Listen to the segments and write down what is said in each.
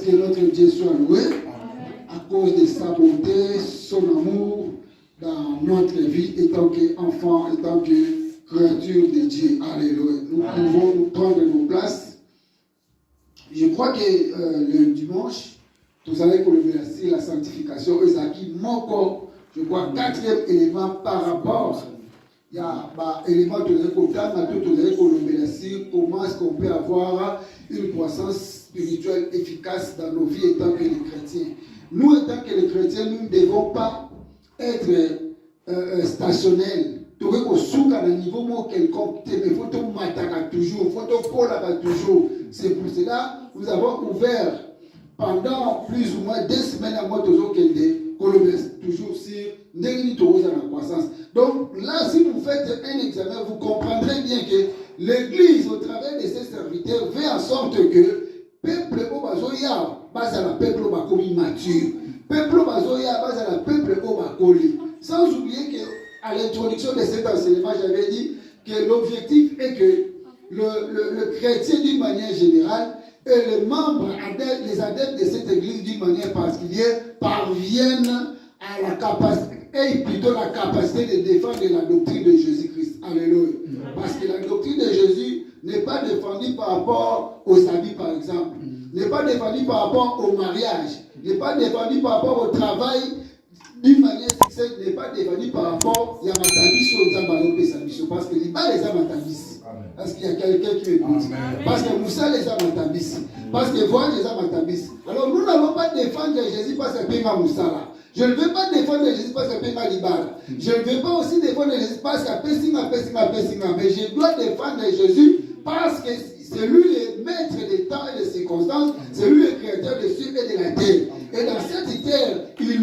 Que notre Dieu soit loué à cause de sa bonté, son amour dans notre vie, étant qu'enfant, étant que créature de Dieu. Alléluia. Nous pouvons nous prendre nos places. Je crois que le dimanche, vous allez colorer la sanctification. Et ça qui manque, je crois, quatrième élément par rapport. Il y a un élément de comment est-ce qu'on peut avoir une croissance spirituelle efficace dans nos vies étant que les chrétiens. Nous, étant que les chrétiens, nous ne devons pas être stationnels. Tout le monde à un niveau quelconque, il faut tout mater toujours, il faut tout coller toujours. C'est pour cela que nous avons ouvert pendant plus ou moins 2 semaines à moi toujours toujours sur la croissance. Donc là, si vous faites un examen, vous comprendrez bien que l'Église, au travers de ses serviteurs, fait en sorte que peuple obazoya base à la peuple obakomi mature, peuple obazoya base à la peuple obakoli. Sans oublier que à l'introduction de cet enseignement, j'avais dit que l'objectif est que le chrétien d'une manière générale et les membres, les adeptes de cette église d'une manière particulière parviennent à la capacité, et plutôt la capacité de défendre la doctrine de Jésus-Christ. Alléluia. Parce que la doctrine de Jésus n'est pas défendue par rapport aux habits, par exemple, n'est pas défendue par rapport au mariage, n'est pas défendue par rapport au travail d'une manière succès, n'est pas défendue par rapport à Yamatabiso aux Zambalopé parce que les bas les Amatabis. Parce qu'il y a quelqu'un qui écoute. Parce que Moussa les Amatabis. Parce que Voix les Amatabis. Alors nous n'allons pas défendre Jésus parce que Péma Moussa là. Je ne veux pas défendre Jésus parce que Péma Libara. Je ne veux pas aussi défendre Jésus parce que Pessinga. Mais je dois défendre Jésus parce que c'est lui le maître des temps et des circonstances. C'est lui le créateur des cieux et de la terre. Et dans cette terre, il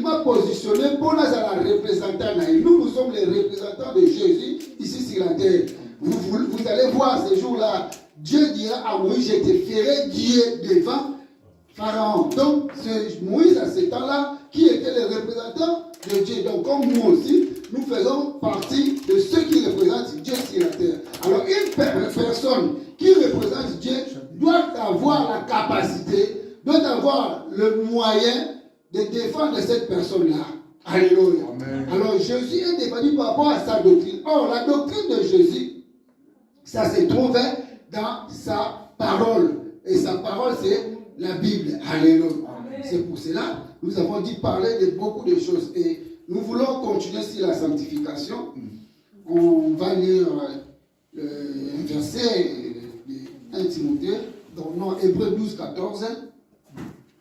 m'a positionné pour nous à la représentante. Nous sommes les représentants de Jésus ici sur la terre. Vous allez voir ce jour-là, Dieu dira à Moïse, je te ferai Dieu devant Pharaon. Donc, c'est Moïse à ce temps-là qui était le représentant de Dieu. Donc, comme nous aussi, nous faisons partie de ceux qui représentent Dieu sur la terre. Alors, une personne qui représente Dieu doit avoir la capacité, doit avoir le moyen de défendre cette personne-là. Alléluia. Amen. Alors Jésus est défendu par rapport à sa doctrine. Or, la doctrine de Jésus, ça se trouve dans sa parole. Et sa parole, c'est la Bible. Alléluia. Amen. C'est pour cela que nous avons dit parler de beaucoup de choses. Et nous voulons continuer sur la sanctification. On va lire un verset de 1 Timothée, dans Hébreux 12, 14.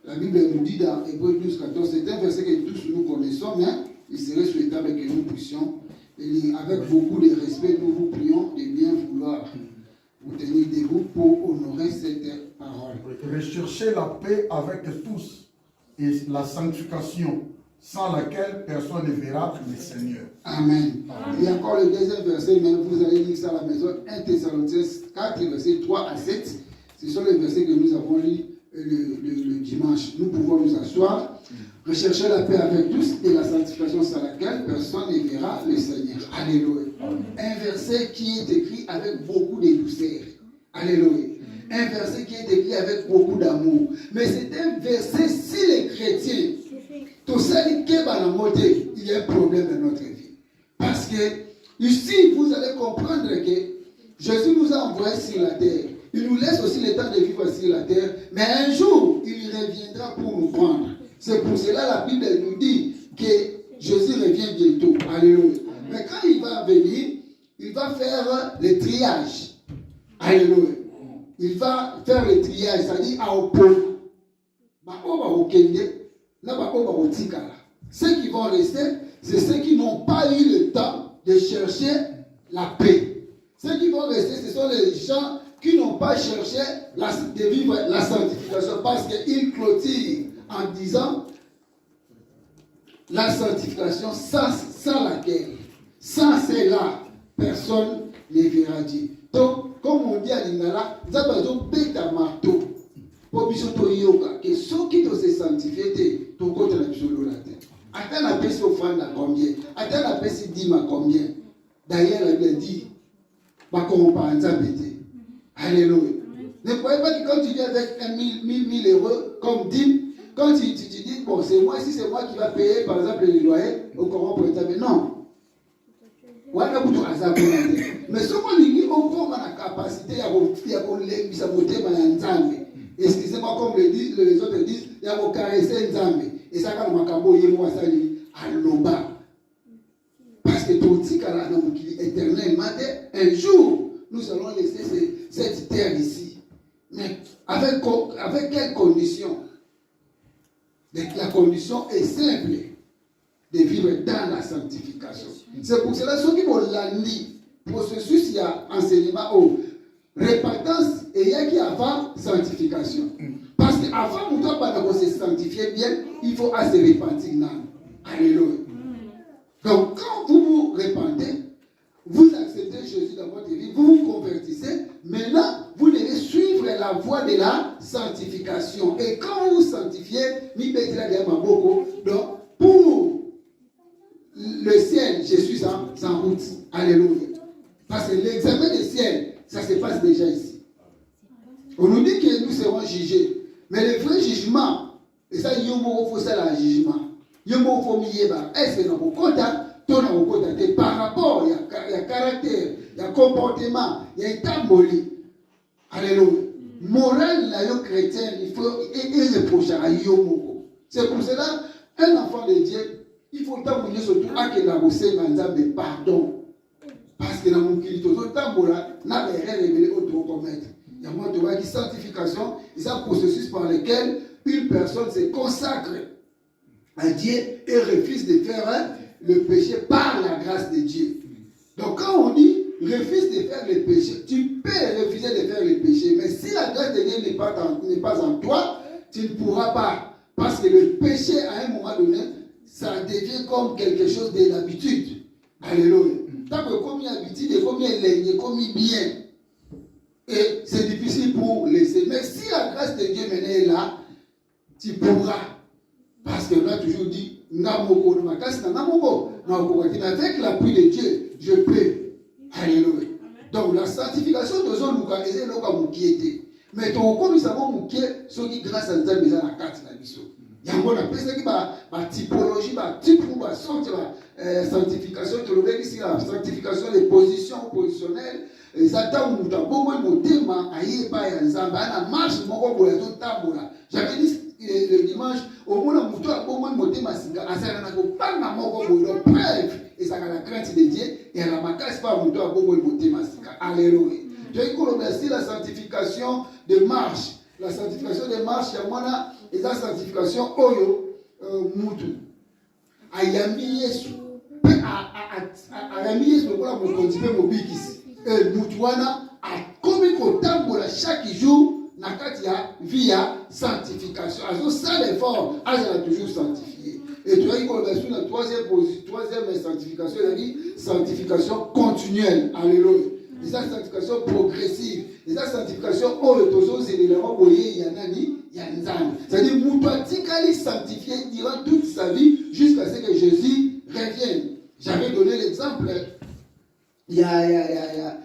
La Bible nous dit dans Hébreux 12, 14, c'est un verset que tous nous connaissons, mais il serait souhaitable que nous puissions, et avec beaucoup de respect, nous vous prions de bien vouloir vous tenir debout pour honorer cette parole. Recherchez la paix avec tous et la sanctification, sans laquelle personne ne verra le Seigneur. Amen. Il y a encore le deuxième verset, mais vous allez lire ça à la maison, 1 Thessaloniciens 4, versets 3 à 7. Ce sont les versets que nous avons lus le dimanche. Nous pouvons nous asseoir, rechercher la paix avec tous et la sanctification sans laquelle personne ne verra le Seigneur. Alléluia. Un verset qui est écrit avec beaucoup de douceur. Alléluia. Un verset qui est écrit avec beaucoup d'amour. Mais c'est un verset, si les chrétiens, tout ça, il y a un problème dans notre vie. Parce que ici, vous allez comprendre que Jésus nous a envoyés sur la terre. Il nous laisse aussi le temps de vivre sur la terre. Mais un jour, il reviendra pour nous prendre. C'est pour cela la Bible nous dit que Jésus revient bientôt. Alléluia. Mais quand il va venir, il va faire le triage. Alléluia. Il va faire le triage, c'est-à-dire à opposer. Ceux qui vont rester, c'est ceux qui n'ont pas eu le temps de chercher la paix. Ceux qui vont rester, ce sont les gens qui n'ont pas cherché de vivre la sanctification parce qu'ils clôturent en disant la sanctification sans laquelle, sans cela, personne ne verra Dieu. Donc, comme on dit à l'Ingala, nous avons besoin marteau pour que ceux qui doivent se sanctifier, ton côté la bisolo la tête. Attends la paix sur offrande à combien? Attends la paix sur dîme à combien? D'ailleurs, la Bible dit, bah, comment on parle de ça, Alléluia. Ne croyez pas que quand tu viens avec 1000 euros comme dîme, quand tu dis, bon, c'est moi, si c'est moi qui va payer, par exemple, les loyers au Coran pour l'État, mais non. Mais ce qu'on dit, on a la capacité à voter excusez-moi, comme les autres disent, il y a caresser Nzambe. Et ça, quand on a l'oba. Parce que tout ce qui est éternellement, un jour, nous allons laisser cette terre ici. Mais avec quelles conditions? La condition est simple de vivre dans la sanctification. C'est pour cela ceux qui vont l'année, processus, il y a enseignement au repentance et il y a qui avant sanctification. Parce qu'avant nous devons se sanctifier bien, il faut se repentir. Alléluia. Donc quand vous vous repentez, vous acceptez Jésus dans votre vie, vous vous convertissez, maintenant vous devez suivre la voie de la sanctification. Et quand vous vous sanctifiez, donc pour le ciel, je suis en route. Alléluia. Parce que l'examen du ciel, ça se passe déjà ici. On nous dit que nous serons jugés. Mais le vrai jugement, et ça, il faut ça le jugement. Il faut est-ce que dans vos quotas, par rapport, il y a caractère, il y a comportement, il y a état moli. Alléluia. Moral, la chrétien, il faut reprocher à Yomo. C'est pour cela, un enfant de Dieu, il faut t'abonner surtout à que la boussée de pardon. Parce que dans mon kili, tout le temps, n'a rien révélé autre commettre. Il y a moins de sanctification, c'est un processus par lequel une personne se consacre à Dieu et refuse de faire le péché par la grâce de Dieu. Donc quand on dit refuse de faire le péché, tu peux refuser de faire le péché, mais si la grâce de Dieu n'est pas en toi, tu ne pourras pas. Parce que le péché, à un moment donné, ça devient comme quelque chose de l'habitude. Alléluia. Tant que comme il y a habitude, comme il y a l'aigné, comme il bien. Et c'est difficile pour laisser. Mais si la grâce de Dieu maintenant est là, tu pourras. Parce qu'on a toujours dit, mais avec l'appui de Dieu, je peux. Alléluia. Donc la sanctification de zone localisée, mais nous savons que ce qui grâce à Dieu, c'est la carte de la mission. Il y a une typologie, une sanctification, la sanctification des positions positionnelles. J'avais dit le dimanche, au moins, et ça a la crainte de Dieu, et à la macasse, pas alléluia. Je la sanctification de marche. La sanctification de marche, il y a moins et la sanctification oyo mutu. Ayami Yesu. Ayami Yesu, on continue mon bikis. Et mutuana a commis au tambour chaque jour. Nakatia via sanctification. Alors ça l'effort, elle a toujours sanctifié. Et tu vois, il y a la troisième sanctification, il a dit sanctification continuelle. Alléluia. Et ça, sanctification progressive. Et ça, sanctification, oh, le tozo, c'est l'élément où il y a nani, il y a nzan. C'est-à-dire, Moutouatikali sanctifié durant toute sa vie jusqu'à ce que Jésus revienne. J'avais donné l'exemple. Il y a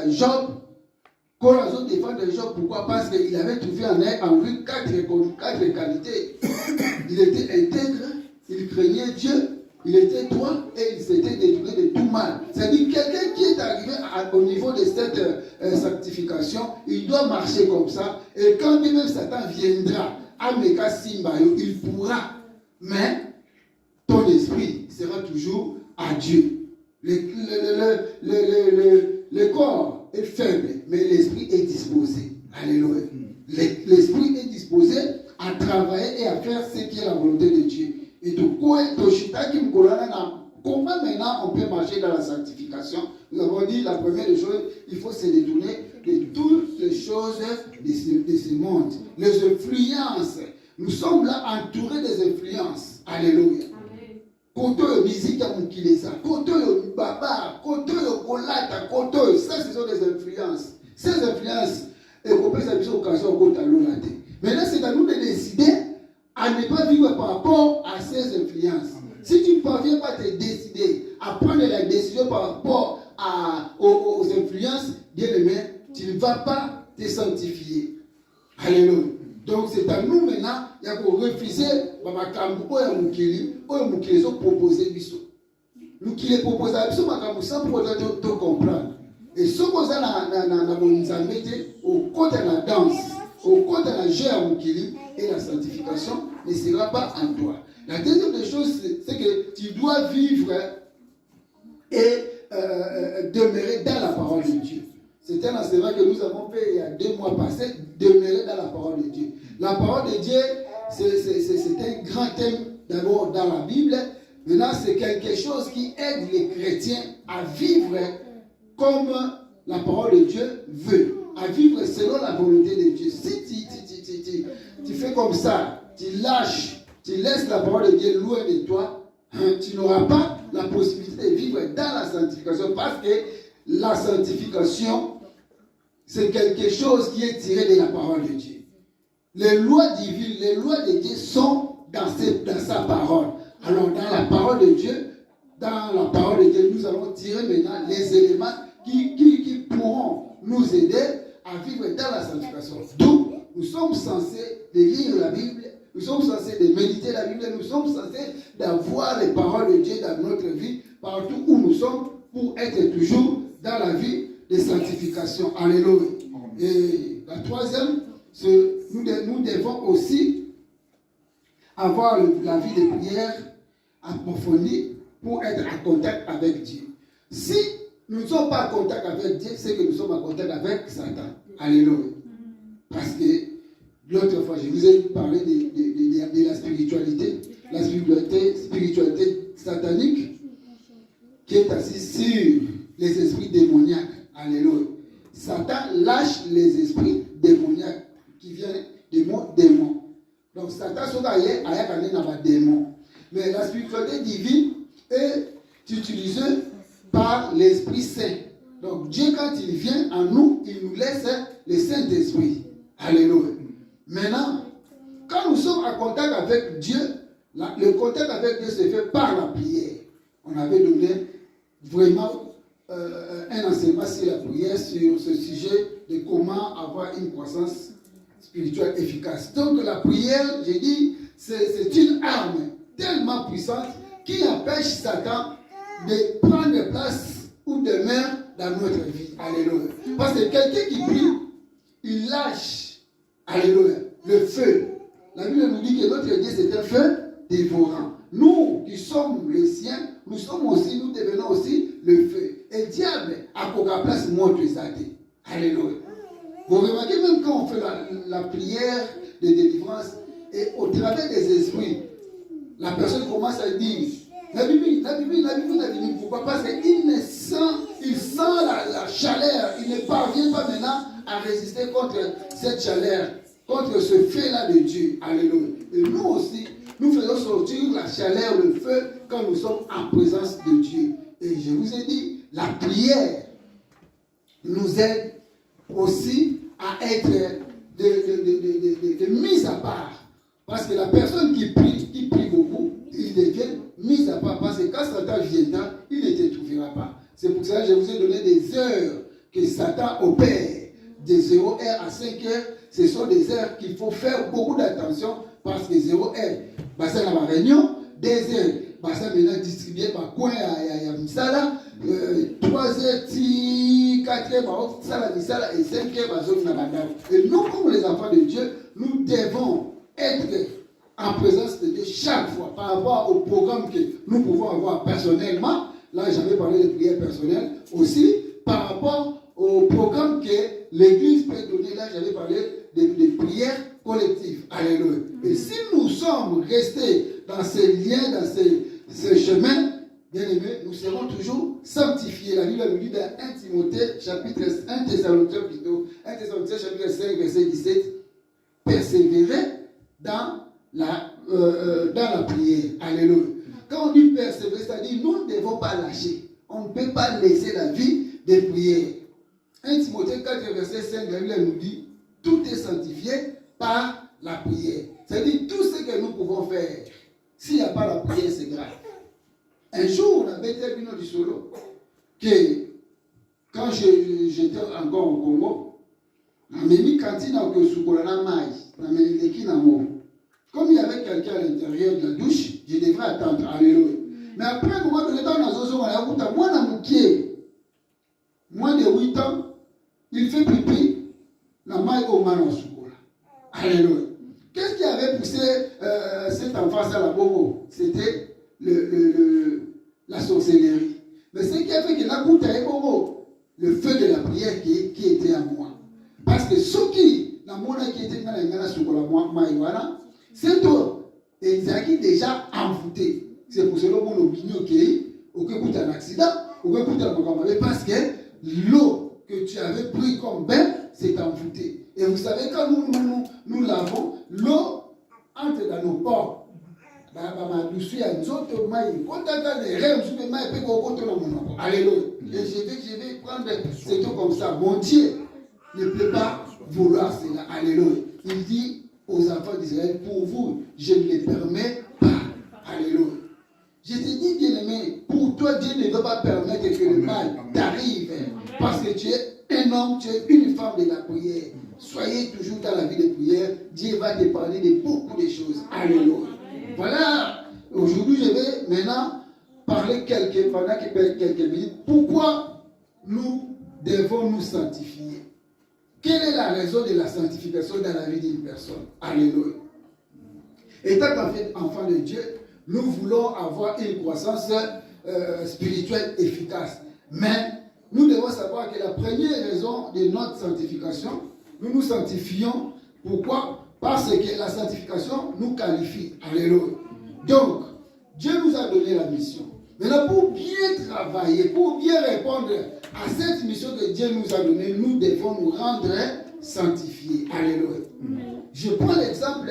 Job. Quand les autres défendent Job, pourquoi? Parce qu'il avait trouvé en lui quatre qualités. Il était intègre, il craignait Dieu, il était droit et il s'était détourné de tout mal. C'est-à-dire quelqu'un qui est arrivé au niveau de cette sanctification, il doit marcher comme ça. Et quand même Satan viendra à Meka Simbayo, il pourra. Mais ton esprit sera toujours à Dieu. Le corps est faible, mais l'esprit est disposé. Alléluia. L'esprit est disposé à travailler et à faire ce qui est la volonté de Dieu. Et comment maintenant on peut marcher dans la sanctification? Nous avons dit la première des choses, il faut se détourner de toutes les choses de ce monde. Les influences. Nous sommes là entourés des influences. Alléluia. Koto musique à Mukilesa, koto baba, koto kolata, koto, ça ce sont des influences. Ces influences, et qu'on peut s'appuyer sur l'occasion au talonate. Maintenant, c'est à nous de décider à ne pas vivre par rapport à ces influences. Si tu ne parviens pas à te décider à prendre la décision par rapport aux influences, bien aimé, tu ne vas pas te sanctifier. Alléluia. Donc c'est à nous maintenant, il y a pour refuser, ils ont proposé biso. Nous qui les proposons, sans pour te comprendre. Et ce qu'on a au côté de la danse, au côté de la jeu à Moukili, et la sanctification ne sera pas en toi. La deuxième des choses, c'est que tu dois vivre et demeurer dans la parole de Dieu. C'est un enseignement que nous avons fait il y a 2 mois passés, demeurer dans la parole de Dieu. La parole de Dieu, c'est un grand thème d'abord dans la Bible. Maintenant, c'est quelque chose qui aide les chrétiens à vivre comme la parole de Dieu veut, à vivre selon la volonté de Dieu. Si tu fais comme ça, tu lâches, tu laisses la parole de Dieu loin de toi, tu n'auras pas la possibilité de vivre dans la sanctification, parce que la sanctification, c'est quelque chose qui est tiré de la parole de Dieu. Les lois divines, les lois de Dieu sont dans sa parole. Alors, dans la parole de Dieu, nous allons tirer maintenant les éléments qui pourront nous aider à vivre dans la sanctification. Donc, nous sommes censés de lire la Bible, nous sommes censés de méditer la Bible, nous sommes censés d'avoir les paroles de Dieu dans notre vie, partout où nous sommes, pour être toujours dans la vie de sanctification. Alléluia. Et la troisième, nous devons aussi avoir la vie de prière approfondie pour être en contact avec Dieu. Si nous ne sommes pas en contact avec Dieu, c'est que nous sommes en contact avec Satan. Alléluia. Parce que l'autre fois, je vous ai parlé de la spiritualité satanique qui est assise sur les esprits démoniaques. Alléluia. Satan lâche les esprits démoniaques qui viennent des mots démons. Donc Satan a des démons. Mais la spiritualité divine est utilisée par l'Esprit Saint. Donc Dieu, quand il vient en nous, il nous laisse le Saint-Esprit. Alléluia. Maintenant, quand nous sommes en contact avec Dieu, le contact avec Dieu se fait par la prière. On avait donné vraiment un enseignement sur la prière, sur ce sujet de comment avoir une croissance spirituelle efficace. Donc la prière, j'ai dit, c'est une arme tellement puissante qui empêche Satan de prendre place ou demeure dans notre vie. Alléluia. Parce que quelqu'un qui prie, il lâche, alléluia, le feu. La Bible nous dit que notre Dieu c'est un feu dévorant. Nous qui sommes les siens, nous devenons aussi le feu. Et le diable a pour la place montre ça. Alléluia. Vous remarquez même quand on fait la prière de délivrance et au travers des esprits, la personne commence à dire la Bible. Pourquoi? Parce qu'il sent la chaleur. Il ne parvient pas maintenant à résister contre cette chaleur, contre ce feu-là de Dieu. Alléluia. Et nous aussi, nous faisons sortir la chaleur, le feu, quand nous sommes en présence de Dieu. Et je vous ai dit, la prière nous aide aussi à être de mise à part. Parce que la personne qui prie beaucoup, il devient mise à part. Parce que quand Satan viendra, il ne te trouvera pas. C'est pour ça que je vous ai donné des heures que Satan opère. De 0h à 5h, ce sont des heures qu'il faut faire beaucoup d'attention. Parce que 0h, c'est la réunion. 2h, c'est maintenant distribué par coin à Misala. 3h, 4h, et 5h, et nous, comme les enfants de Dieu, nous devons être en présence de Dieu chaque fois par rapport au programme que nous pouvons avoir personnellement. Là, j'avais parlé de prière personnelle. Aussi, par rapport au programme que l'Église peut donner, là, j'avais parlé de prières collectives. Alléluia. Et si nous sommes restés dans ces liens, dans ces chemins, bien aimés, nous serons toujours sanctifiés. La Bible nous dit dans 1 Timothée, chapitre 1 Thessaloniciens chapitre 5, verset 17, persévérer dans la prière. Alléluia. Quand on dit persévérer, c'est-à-dire nous ne devons pas lâcher. On ne peut pas laisser la vie de prière. 1 Timothée 4, verset 5, la Bible nous dit, tout est sanctifié par la prière. C'est-à-dire tout ce que nous pouvons faire. S'il n'y a pas la prière, c'est grave. Un jour, on avait été du solo que quand j'étais encore au Congo, Amemi cantine au Sukolana Maï, comme il y avait quelqu'un à l'intérieur de la douche, je devrais attendre. Alléluia. Mais après, à un moment donné, dans la zone, moins de 8 ans, il fait pipi, la maille au manon Sukola. Alléluia. Qu'est-ce qui avait poussé cet enfant à la bobo? C'était la sorcellerie. Mais ce qui a fait que la goutte est bobo, le feu de la prière qui était à moi. Parce que ceux qui, la mona qui était dans la Sukola, maïwana, c'est tout. Et ils ont déjà envoûté. C'est pour cela qu'on a opinion qui au cas où tu as un accident, au cas où tu as un programme, parce que l'eau que tu avais pris comme bain, c'est envoûté. Et vous savez, quand nous lavons, l'eau entre dans nos pores. Alléluia. Et je vais prendre ces trucs comme ça. Mon Dieu ne peut pas vouloir cela. Alléluia. Il dit aux enfants d'Israël, pour vous, je ne les permets pas. Alléluia. Je te dis, bien-aimé, pour toi, Dieu ne veut pas permettre que le mal t'arrive. Parce que tu es un homme, tu es une femme de la prière. Soyez toujours dans la vie de prière. Dieu va te parler de beaucoup de choses. Alléluia. Voilà. Aujourd'hui, je vais maintenant parler pendant quelques minutes. Pourquoi nous devons nous sanctifier? Quelle est la raison de la sanctification dans la vie d'une personne? Alléluia. Étant enfant de Dieu, nous voulons avoir une croissance spirituelle efficace. Mais nous devons savoir que la première raison de notre sanctification, nous nous sanctifions. Pourquoi? Parce que la sanctification nous qualifie. Alléluia. Donc, Dieu nous a donné la mission. Maintenant, pour bien travailler, pour bien répondre à cette mission que Dieu nous a donnée, nous devons nous rendre sanctifiés. Alléluia. Je prends l'exemple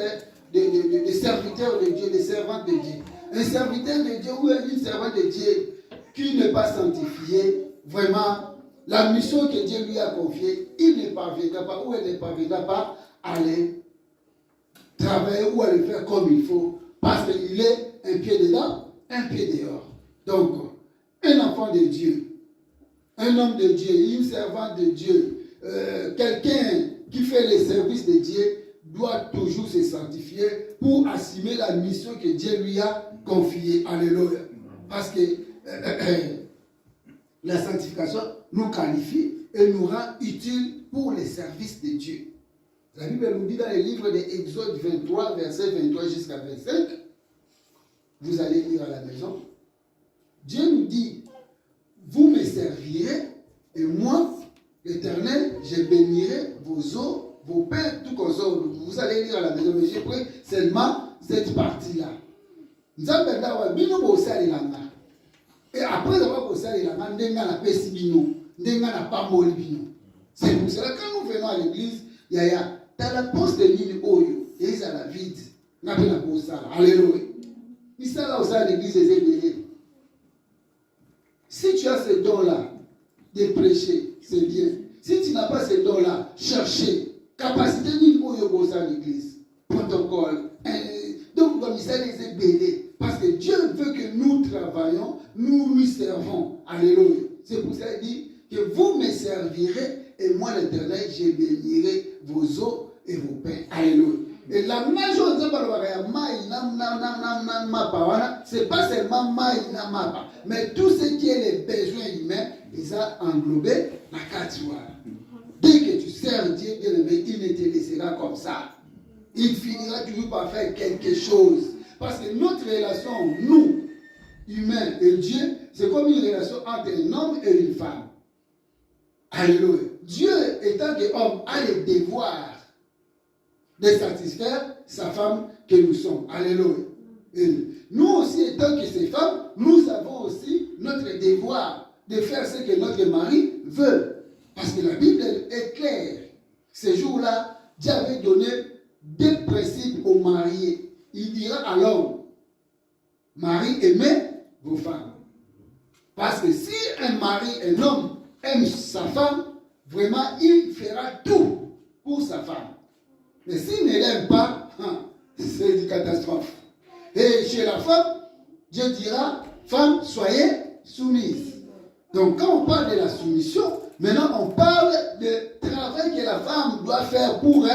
des serviteurs de Dieu, des servantes de Dieu. Un serviteur de Dieu ou une servante de Dieu qui n'est pas sanctifié, vraiment, la mission que Dieu lui a confiée, il ne parviendra pas ou elle ne parviendra pas à aller travailler ou à le faire comme il faut, parce qu'il est un pied dedans, un pied dehors. Donc, un enfant de Dieu, un homme de Dieu, une servante de Dieu, quelqu'un qui fait les services de Dieu doit toujours se sanctifier pour assumer la mission que Dieu lui a confiée. Alléluia. Parce que la sanctification nous qualifie et nous rend utiles pour les services de Dieu. La Bible nous dit dans le livre d'Exode 23, verset 23 jusqu'à 25, vous allez lire à la maison, Dieu nous dit, vous me servirez et moi, l'Éternel, je bénirai vos eaux, vos pains, tout comme ça. Vous allez lire à la maison, mais j'ai pris seulement cette partie-là. Et après avoir posé les langues, c'est pour cela que quand nous venons à l'église, il y a la poste de l'île Oyo, et il y a la vide. Alléluia. Il y a aussi à l'église des églises. Si tu as ce don-là de prêcher, c'est bien. Si tu n'as pas ce don-là, cherchez. Capacité d'île Oyo à l'église. Protocole. Donc, comme il s'agit de béné. Parce que Dieu veut que nous travaillons, nous lui servons. Alléluia. C'est pour ça qu'il dit que vous me servirez et moi l'Éternel, je bénirai vos eaux et vos pains. Alléluia. Et la majorité c'est pas seulement maïna mapa, mais tout ce qui est les besoins humains, ils ont englobé la catua. Dès que tu sers Dieu, bien aimé, il ne te laissera comme ça. Il finira toujours par faire quelque chose. Parce que notre relation, nous, humains et Dieu, c'est comme une relation entre un homme et une femme. Alléluia. Dieu, étant qu'homme, a le devoir de satisfaire sa femme que nous sommes. Alléluia. Et nous aussi, étant que ces femmes, nous avons aussi notre devoir de faire ce que notre mari veut. Parce que la Bible est claire. Ce jour-là, Dieu avait donné deux principes aux mariés. Il dira à l'homme, mari, aimez vos femmes. Parce que si un mari, un homme aime sa femme, vraiment, il fera tout pour sa femme. Mais s'il ne l'aime pas, c'est une catastrophe. Et chez la femme, Dieu dira, femme, soyez soumise. Donc quand on parle de la soumission, maintenant on parle du travail que la femme doit faire pour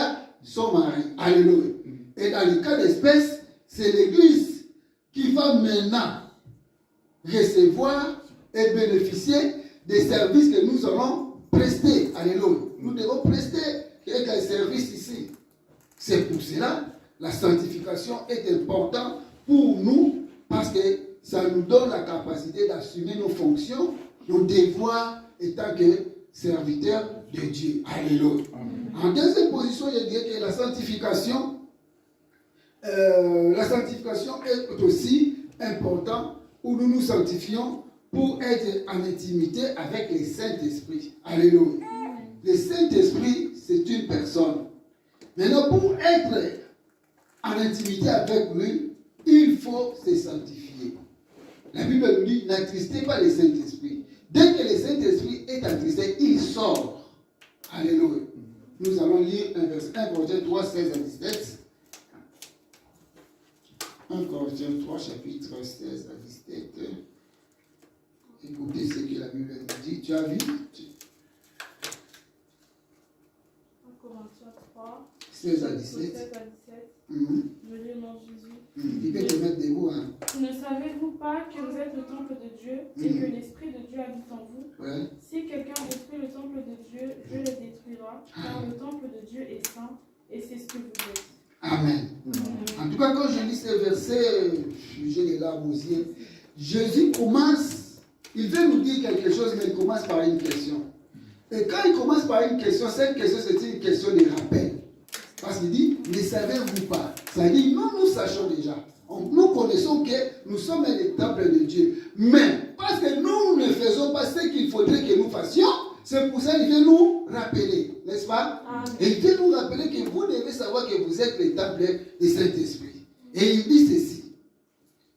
son mari. Alléluia. Et dans le cas d'espèce, c'est l'Église qui va maintenant recevoir et bénéficier des services que nous allons prester. Alléluia. Nous devons prester quelques services ici. C'est pour cela la sanctification est importante pour nous parce que ça nous donne la capacité d'assumer nos fonctions, nos devoirs étant que serviteurs de Dieu. Alléluia. En deuxième position, je dirais que la sanctification est aussi importante où nous nous sanctifions pour être en intimité avec le Saint-Esprit. Alléluia. Le Saint-Esprit, c'est une personne. Maintenant, pour être en intimité avec lui, il faut se sanctifier. La Bible nous dit, n'attristez pas le Saint-Esprit. Dès que le Saint-Esprit est attristé, il sort. Alléluia. Nous allons lire un verset 1 Corinthiens 3, 16 à 17. 1 Corinthiens 3, chapitre 16 à 17. Écoutez ce que la Bible nous dit. Tu as vu? 1 Corinthiens 3, 16 à 17. 17. 16 à 17. Je lis au nom de Jésus. Il peut te mettre debout. Hein. Ne savez-vous pas que vous êtes le temple de Dieu et que l'Esprit de Dieu habite en vous? Ouais. Si quelqu'un détruit le temple de Dieu, Dieu le détruira, car le temple de Dieu est saint, et c'est ce que vous êtes. Amen. En tout cas, quand je lis ce verset, j'ai les larmes aux yeux. Jésus commence, il veut nous dire quelque chose, mais il commence par une question. Et quand il commence par une question, cette question, c'est une question de rappel. Parce qu'il dit, ne savez-vous pas? Ça dit, nous sachons déjà. Nous connaissons que nous sommes les temples de Dieu. Mais, parce que nous ne faisons pas ce qu'il faudrait que nous fassions, c'est pour ça qu'il veut nous rappeler. N'est-ce pas? Amen. Et il veut nous rappeler que vous devez savoir que vous êtes les temples du Saint-Esprit. Et il dit ceci.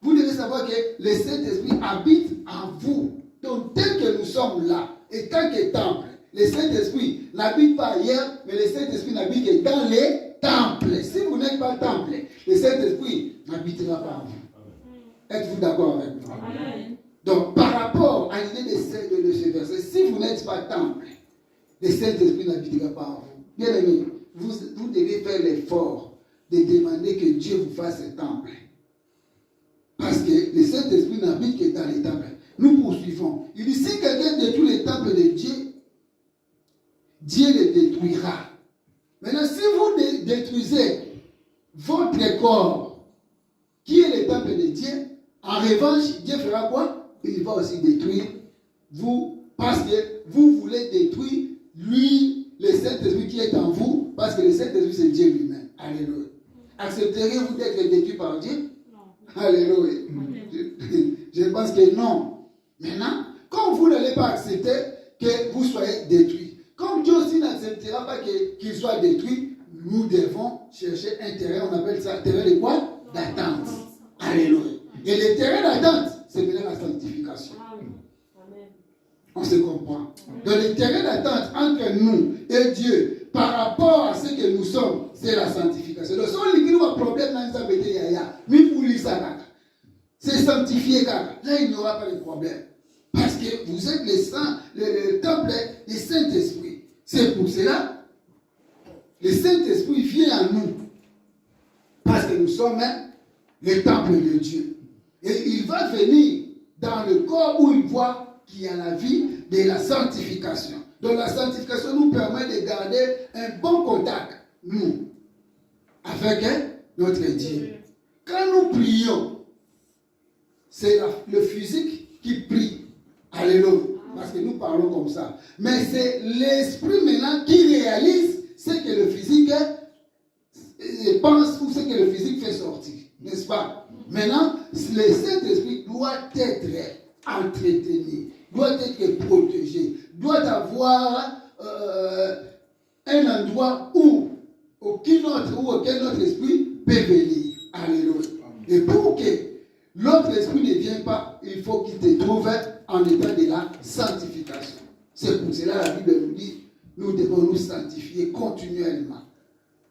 Vous devez savoir que le Saint-Esprit habite en vous. Donc, tel que nous sommes là, et tant que temple, le Saint-Esprit n'habite pas ailleurs, mais le Saint-Esprit n'habite que dans les temples. Si vous n'êtes pas temple, le Saint-Esprit n'habitera pas en vous. Êtes-vous d'accord avec moi? Amen. Donc, par rapport à l'idée de ce verset, si vous n'êtes pas temple, le Saint-Esprit n'habitera pas en vous. Bien aimé, vous devez faire l'effort de demander que Dieu vous fasse un temple. Parce que le Saint-Esprit n'habite que dans les temples. Nous poursuivons. Il dit, si quelqu'un détruit les temples de Dieu, Dieu les détruira. Maintenant, si vous détruisez votre corps, qui est le temple de Dieu, en revanche, Dieu fera quoi? Il va aussi détruire vous, parce que vous voulez détruire lui, le Saint-Esprit qui est en vous, parce que le Saint-Esprit c'est Dieu lui-même. Alléluia. Accepteriez-vous d'être détruit par Dieu? Non. Alléluia. Je pense que non. Maintenant, comme vous n'allez pas accepter que vous soyez détruit, comme Dieu aussi n'acceptera pas qu'il soit détruit, nous devons chercher un terrain, on appelle ça un terrain de quoi? D'attente. Alléluia. Et le terrain d'attente, c'est maintenant la sanctification. On se comprend. Donc le terrain d'attente entre nous et Dieu par rapport à ce que nous sommes, c'est la sanctification. Donc si on lit un problème dans sa bête, mais pour lui ça, c'est sanctifié car là il n'y aura pas de problème. Parce que vous êtes le temple du Saint-Esprit. C'est pour cela le Saint-Esprit vient en nous. Parce que nous sommes le temple de Dieu. Et il va venir dans le corps où il voit qu'il y a la vie de la sanctification. Donc la sanctification nous permet de garder un bon contact, nous, avec notre Dieu. Quand nous prions, c'est le physique qui prie. Alléluia. Parce que nous parlons comme ça. Mais c'est l'esprit maintenant qui réalise ce que le physique pense ou ce que le physique fait sortir. N'est-ce pas? Maintenant, le Saint-Esprit doit être entretenu, doit être protégé, doit avoir un endroit où aucun autre esprit peut venir. Alléluia. Et pour que l'autre esprit ne vienne pas, il faut qu'il te trouve en état de la sanctification. C'est pour cela la Bible nous dit, nous devons nous sanctifier continuellement.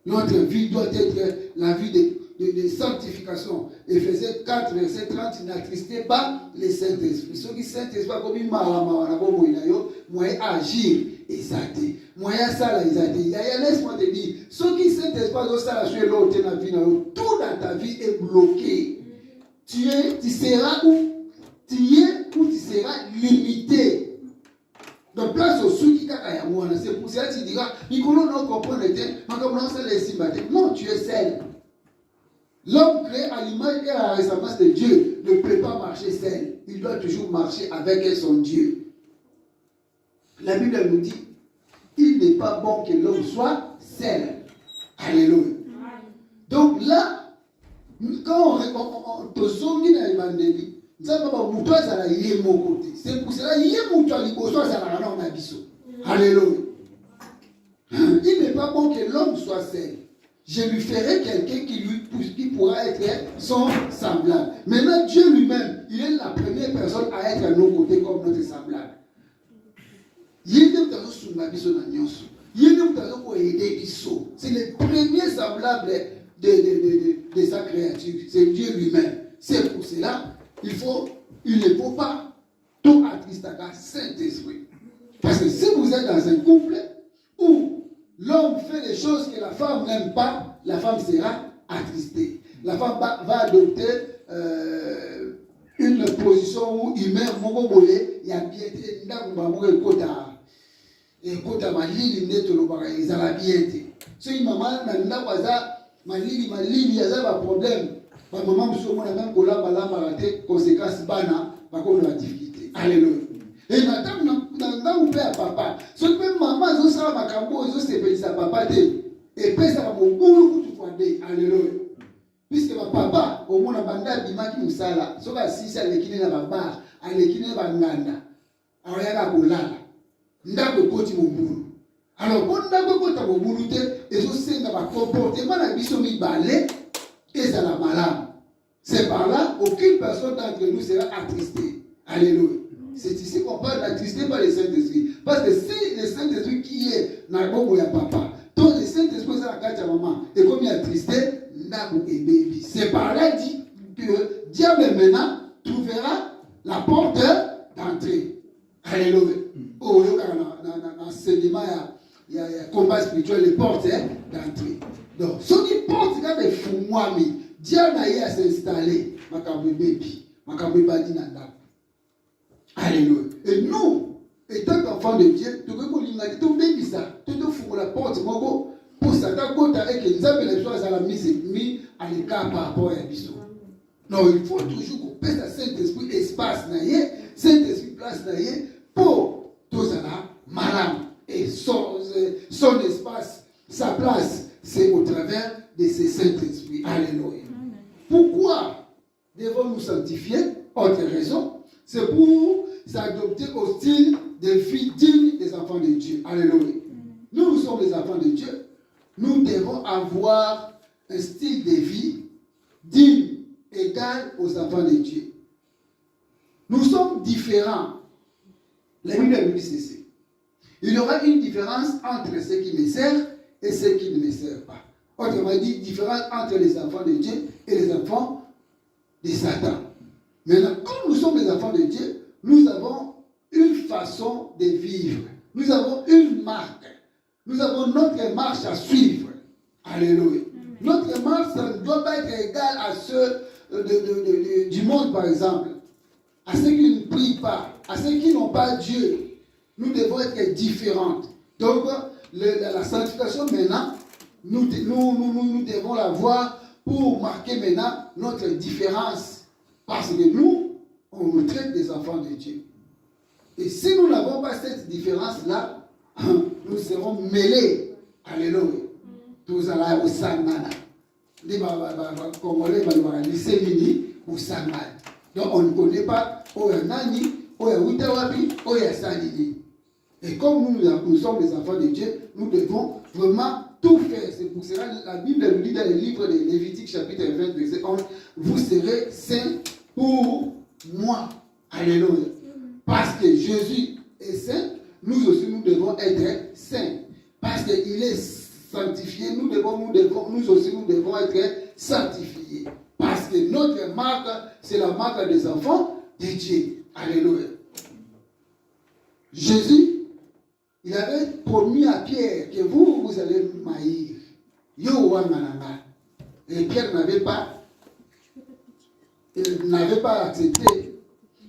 Notre vie doit être la vie de sanctification. Éphésiens 4, verset 30, n'attristez pas le Saint-Esprit. Ce qui Saint-Esprit, comme il m'a agir exacté. moyen ça là, ils ont dit. Laisse-moi te dire, ceux qui sont pas ça là, sur l'autre, tout dans ta vie est bloqué. Tu seras où tu es, où tu seras limité. Donc, place au sous qui c'est pour ça que tu diras, Nicolas, non, comprendre, non, tu es seul. L'homme créé à l'image et à la ressemblance de Dieu ne peut pas marcher seul. Il doit toujours marcher avec son Dieu. La Bible nous dit, il n'est pas bon que l'homme soit seul. Alléluia. Donc là, quand on te zongi dans l'évangile, c'est pour cela alléluia. Il n'est pas bon que l'homme soit seul. Je lui ferai quelqu'un qui pourra être son semblable. Maintenant, Dieu lui-même, il est la première personne à être à nos côtés comme notre semblable. C'est le premier semblable de sa créature. C'est Dieu lui-même. C'est pour cela il ne faut pas tout attrister à Saint-Esprit. Parce que si vous êtes dans un couple où l'homme fait des choses que la femme n'aime pas, la femme sera attristée. La femme va adopter une position où il met un mot il y a piété, et quand ma lili n'est pas ils ont la piété. Si maman n'a pas ma lili, il y a un problème. Ma maman, je suis même pour la conséquence bana, ma la difficulté. Alléluia. Et maintenant, on père papa. Ce que même maman, je sais ma cambo, je sais pas ça papa et puis ça va mon boulot tout fois dé. Alléluia. Puisque ma papa, au moins la banda bima qui nous sala, so va si ça l'équine na baba, à l'équine na nganda. Alors ya ka bolala. Ndako koti mon boulot. Alors bon ndako kota mon boulot et je sais na ba comportement na biso mi balé. Et ça la malade. C'est par là, aucune personne d'entre nous sera attristée. Alléluia. C'est ici qu'on parle d'attrister par le Saint-Esprit. Parce que si le Saint-Esprit qui est dans le bon papa, donc le Saint-Esprit est dans la carte de maman, et comme il est attristé, c'est par là dit que Dieu maintenant trouvera la porte d'entrée. Alléluia. Oh, dans l'enseignement, il y a un combat spirituel, les portes d'entrée. Donc, ceux qui portent quand ils font moi, Dieu n'a eu à s'installer. Alléluia. Et nous, étant qu'enfants de Dieu, tu peux ça. Tu dois la porte pour Satan et que nous avons les choses à la mise à l'écart par rapport à Bissot. Non, il faut toujours qu'on pèse à Saint-Esprit espace, Saint-Esprit place pour tous la malade. Et son espace, sa place, c'est au travers de ce Saint-Esprit. Alléluia. Pourquoi devons-nous sanctifier? Autre raison, c'est pour s'adopter au style de vie digne des enfants de Dieu. Alléluia. Nous sommes les enfants de Dieu. Nous devons avoir un style de vie digne, égal aux enfants de Dieu. Nous sommes différents. La Bible nous dit ceci. Il y aura une différence entre ceux qui me servent et ceux qui ne me servent pas. Autrement dit, différence entre les enfants de Dieu et les enfants de Satan. Maintenant, comme nous sommes les enfants de Dieu, nous avons une façon de vivre. Nous avons une marque. Nous avons notre marche à suivre. Alléluia. Notre marche, ça ne doit pas être égal à ceux du monde, par exemple. À ceux qui ne prient pas, à ceux qui n'ont pas Dieu. Nous devons être différents. Donc, la sanctification maintenant, nous devons la voir pour marquer maintenant notre différence. Parce que nous, on nous traite des enfants de Dieu. Et si nous n'avons pas cette différence-là, nous serons mêlés. Alléluia. Tous allons au Sangana. Les Congolais vont lycée mini au Sangana. Donc on ne connaît pas Oyanani, Oyawitawapi, Oyasanini. Et comme nous sommes les enfants de Dieu, nous devons vraiment tout faire. C'est pour cela que la Bible nous dit dans le livre de Lévitique, chapitre 20, verset 11, vous serez saints pour moi. Alléluia. Parce que Jésus est saint, nous aussi nous devons être saints. Parce qu'il est sanctifié, nous aussi nous devons être sanctifiés. Parce que notre marque, c'est la marque des enfants de Dieu. Alléluia. Jésus il avait promis à Pierre que vous allez m'haïr. Yo mananga. Et Pierre n'avait pas accepté.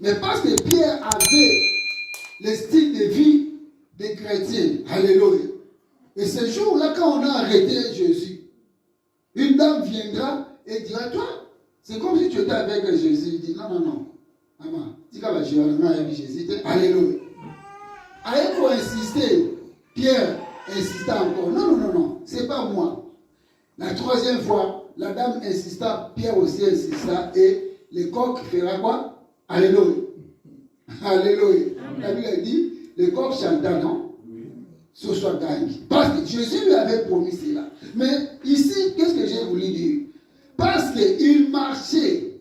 Mais parce que Pierre avait le style de vie des chrétiens. Alléluia. Et ce jour-là, quand on a arrêté Jésus, une dame viendra et dira, toi, c'est comme si tu étais avec Jésus. Il dit, non. Maman, si tu vas avec Jésus, alléluia. Allez pour insister. Pierre insista encore. Non, c'est pas moi. La troisième fois, la dame insista, Pierre aussi insista, et le coq fera quoi? Alléluia. Alléluia. La Bible dit, le coq chanta, non? Ce soit gagné. Parce que Jésus lui avait promis cela. Mais ici, qu'est-ce que j'ai voulu dire? Parce qu'il marchait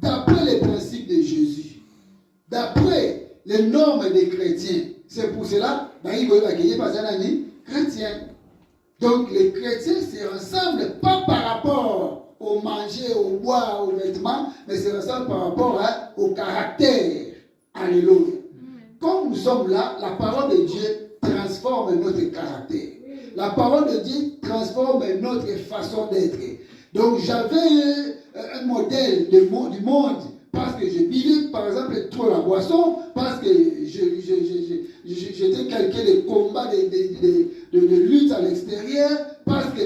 d'après les principes de Jésus, d'après les normes des chrétiens. C'est pour cela, il va accueillir par un ami chrétien. Donc les chrétiens se rassemblent pas par rapport au manger, au boire, aux vêtements, mais se rassemblent par rapport au caractère. Alléluia. Comme nous sommes là, la parole de Dieu transforme notre caractère. La parole de Dieu transforme notre façon d'être. Donc j'avais un modèle du monde parce que je buvais par exemple trop la boisson, parce que j'étais quelqu'un de combat, de lutte à l'extérieur, parce que.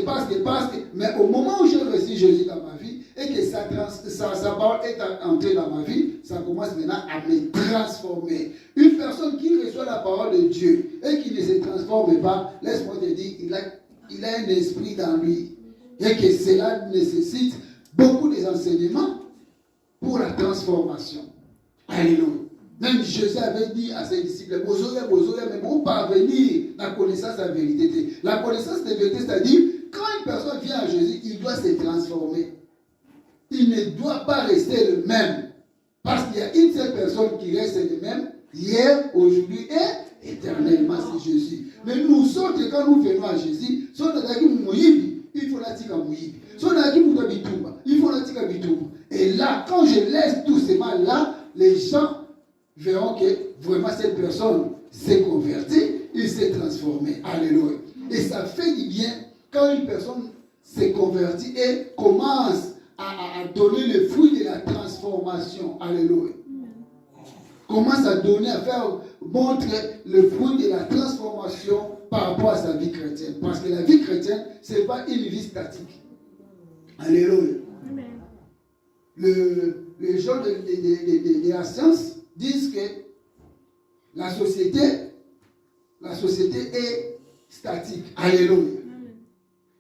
Mais au moment où j'ai reçu Jésus dans ma vie et que sa parole est entrée dans ma vie, ça commence maintenant à me transformer. Une personne qui reçoit la parole de Dieu et qui ne se transforme pas, laisse-moi te dire, il a un esprit dans lui. Et que cela nécessite beaucoup d'enseignements pour la transformation. Alléluia. Même Jésus avait dit à ses disciples, mais pour parvenir à la connaissance de la vérité. La connaissance de la vérité, c'est-à-dire, quand une personne vient à Jésus, il doit se transformer. Il ne doit pas rester le même. Parce qu'il y a une seule personne qui reste le même, hier, aujourd'hui et éternellement, c'est Jésus. Mais nous autres, quand nous venons à Jésus, il faut la tika mouyibi. Il faut la tika bitumba. Et là, quand je laisse tout ces mal-là, les gens verront que vraiment cette personne s'est convertie, il s'est transformé. Alléluia. Et ça fait du bien quand une personne s'est convertie et commence à donner le fruit de la transformation. Alléluia. Commence à donner, à faire montrer le fruit de la transformation par rapport à sa vie chrétienne. Parce que la vie chrétienne, ce n'est pas une vie statique. Alléluia. Les gens de la science disent que la société est statique. Alléluia.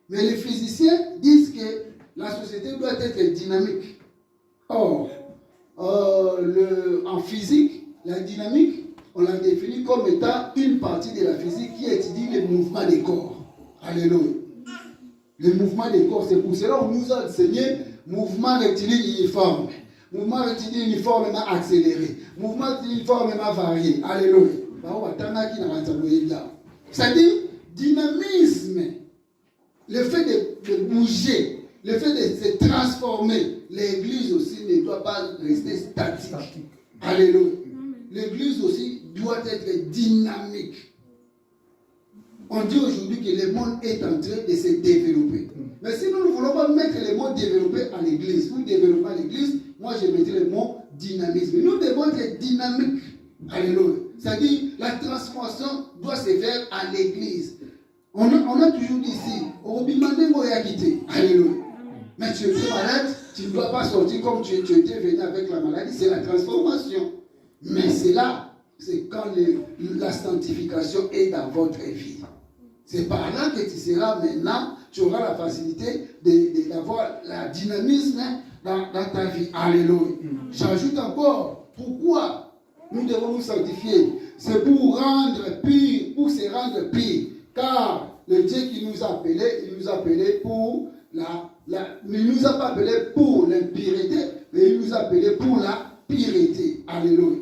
Mais les physiciens disent que la société doit être dynamique. Or, en physique, la dynamique, on l'a définit comme étant une partie de la physique qui étudie les mouvements des corps. Alléluia. Les mouvements des corps, c'est pour cela qu'on nous a enseigné mouvement rectiligne uniforme. Mouvement rectiligne uniformément accéléré. Mouvement uniformément varié. Alléluia. C'est-à-dire, dynamisme, le fait de bouger, le fait de se transformer. L'église aussi ne doit pas rester statique. Alléluia. L'église aussi doit être dynamique. On dit aujourd'hui que le monde est en train de se développer. Mais si nous ne voulons pas mettre le mot développer à l'église, ou développer à l'église, moi je mettrai le mot dynamisme. Nous devons être dynamiques. Alléluia. C'est-à-dire, la transformation doit se faire à l'église. On a toujours dit ici, alléluia. Mais tu es malade, tu ne dois pas sortir comme tu étais venu avec la maladie. C'est la transformation. Mais c'est là, c'est quand la sanctification est dans votre vie. C'est par là que tu seras maintenant, tu auras la facilité d'avoir la dynamisme dans ta vie. Alléluia. J'ajoute encore, pourquoi nous devons nous sanctifier? C'est pour rendre pire, pour se rendre pire. Car le Dieu qui nous a appelés, il nous a appelés pour il ne nous a pas appelés pour l'impureté, mais il nous a appelés pour la pureté. Alléluia.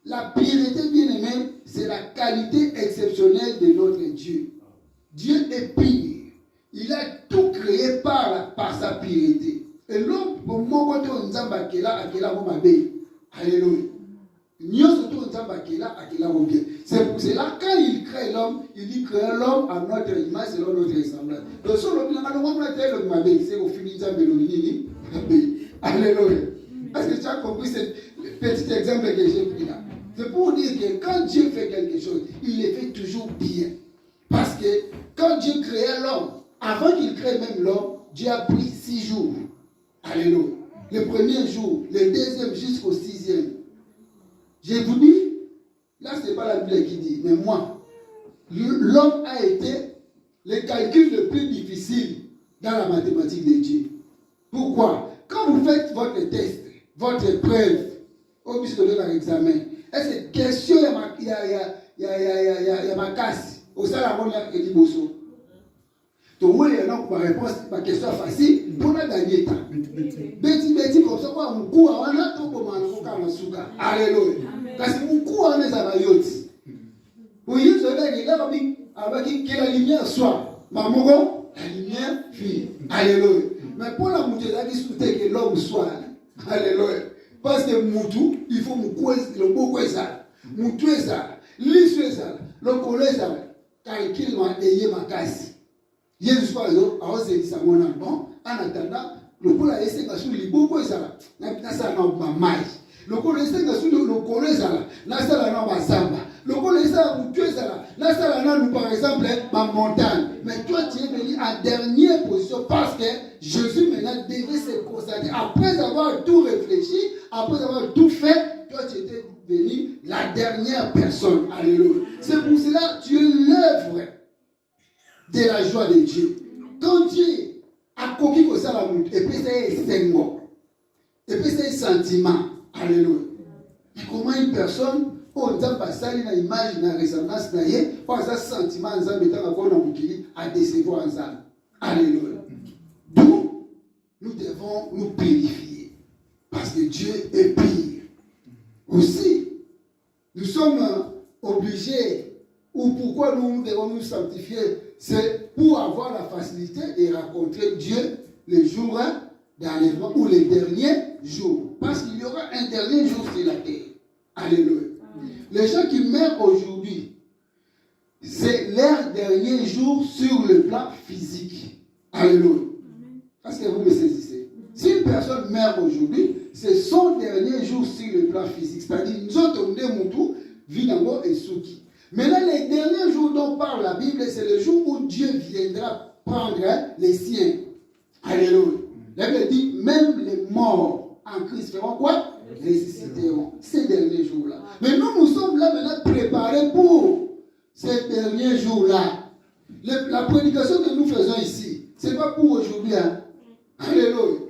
La pureté, bien aimé, c'est la qualité exceptionnelle de notre Dieu. Dieu est pur. Il a tout créé par sa pureté. Et l'homme, au moment où on dit Alléluia. C'est pour cela, quand il crée l'homme, il dit créer l'homme à notre image selon notre ressemblance. Donc, sur le plan, alléluia. Est-ce que tu as compris ce petit exemple que j'ai pris là? C'est pour dire que quand Dieu fait quelque chose, il le fait toujours bien. Parce que quand Dieu créait l'homme, avant qu'il crée même l'homme, Dieu a pris 6 jours. Alléluia. Le premier jour, le deuxième jusqu'au 6e. Je vous dis, là ce n'est pas la Bible qui dit, mais moi, l'homme a été le calcul le plus difficile dans la mathématique de Dieu. Pourquoi? Quand vous faites votre test, votre épreuve, au but de donner l'examen, est-ce que question il y a ma casse au salaire et du bosso? Donc, oui, ma réponse, ma question facile, pour la gagner temps. Beti comme ça, quoi, mon coup, on a tout pour m'en souka. Alléluia. Parce que mon coup, on est à la yacht. Oui, je vais dire, avec que la lumière soit. Maman, la lumière, fille. Alléluia. Mais pour la montée, il faut que l'homme soit. Alléluia. Parce que Moutou, il faut le beau ça. Moutou est ça. L'issue ça. Le collège ça. Calcul m'a ayé ma casse. Jésus par exemple, alors c'est ça mon bon. En attendant, le collège est ça sur les beaux ça. N'a ça n'a pas mal. Le collège est ça sur le collège ça. N'a ça n'a pas samba. Le collège ça Moutou est ça. N'a ça n'a nous par exemple ma montagne. Mais toi tu es venu en dernière position parce que Jésus maintenant devait se consacrer. Après avoir tout réfléchi, après avoir tout fait, toi tu étais venu la dernière personne. Alléluia. C'est pour cela que tu es l'œuvre de la joie de Dieu. Quand Dieu a coquille comme ça la montre, et puis c'est 5 mots. Et puis c'est un sentiment. Alléluia. Mais comment une personne, on dit pas ça, il a une image, une ressemblance, pas ça sentiment, à décevoir ensemble. Alléluia. D'où nous devons nous purifier. Parce que Dieu est pur. Aussi, nous sommes obligés, ou pourquoi nous devons nous sanctifier, c'est pour avoir la facilité de rencontrer Dieu les jours d'enlèvement ou les derniers jours. Parce qu'il y aura un dernier jour sur la terre. Alléluia. Les gens qui meurent aujourd'hui, c'est leur dernier jour sur le plan physique. Alléluia. Est-ce que vous me saisissez? Si une personne meurt aujourd'hui, c'est son dernier jour sur le plan physique. C'est-à-dire, nous autres, on est Moutou, Vinango et Souki. Maintenant, les derniers jours dont parle la Bible, c'est le jour où Dieu viendra prendre les siens. Alléluia. La Bible dit, même les morts en Christ feront quoi? Ressusciteront. Ces derniers jours-là. Mais nous sommes là maintenant préparés pour ces derniers jours-là. La prédication que nous faisons ici, ce n'est pas pour aujourd'hui. Hein? Alléluia.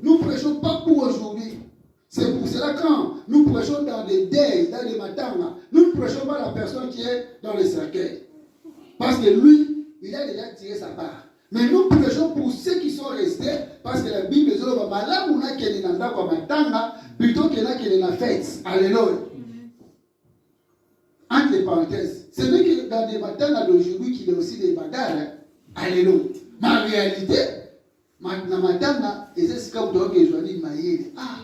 Nous ne prêchons pas pour aujourd'hui. C'est pour cela quand nous prêchons dans des deuils, dans des matins, nous ne prêchons pas la personne qui est dans le cercueil. Parce que lui, il a déjà tiré sa part. Mais nous prêchons pour ceux qui sont restés, parce que la Bible dit plutôt qu'il y en a qui est dans la fête. Alléluia. Entre les parenthèses, c'est vrai que dans des matins d'aujourd'hui qu'il y a aussi des bagarres. Hein? Alléluia. Mais en réalité, maintenant matin, et c'est ce que vous avez dit, ah,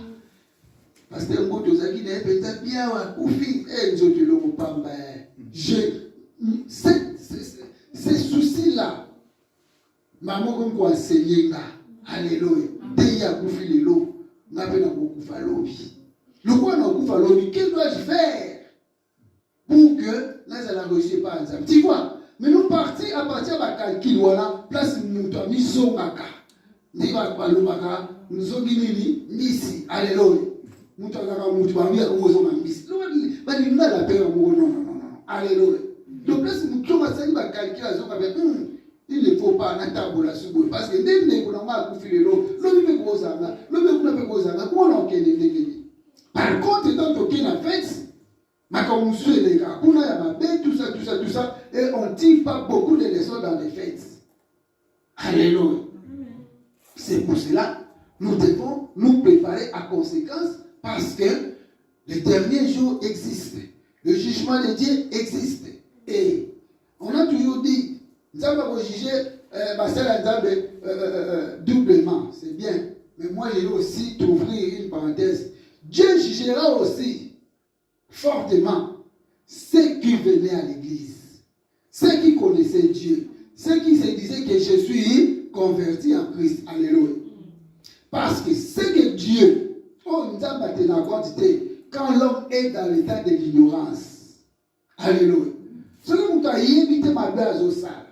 parce que moi, tout ça qui n'est peut-être bien, ou fille, et nous autres, l'homme, pas ces soucis-là, maman, comme quoi, enseigner là, alléluia, dès y a bouffé les lots, n'a pas beaucoup fait lobby. Le quoi n'a pas fait lobby, qu'est-ce que dois-je faire pour que là, ça n'a réussi pas ensemble? Tu vois, mais nous partons à partir de la calcul, voilà, place nous avons mis son maka. Nous avons nous avons dit, ici, alléluia. Nous avons mis la paix, non. Alléluia. Donc là, si nous avons calculé, il ne faut pas n'attendre la seconde. Parce que dès que nous avons fait l'eau, par contre, dans le cas de fait, mais comme nous sommes les gars, tout ça, et on ne tire pas beaucoup de leçons dans les fêtes. Alléluia. C'est pour cela nous devons nous préparer à conséquence parce que les derniers jours existent. Le jugement de Dieu existe. Et on a toujours dit, nous avons jugé doublement, c'est bien. Mais moi, je vais aussi t'ouvrir une parenthèse. Dieu jugera aussi. fortement ceux qui venaient à l'église, ceux qui connaissaient Dieu, ceux qui se disaient que je suis converti en Christ. Alléluia. Parce que c'est que Dieu, quand l'homme est dans l'état de l'ignorance. Alléluia. Ce que vous avez évité ma base au sale.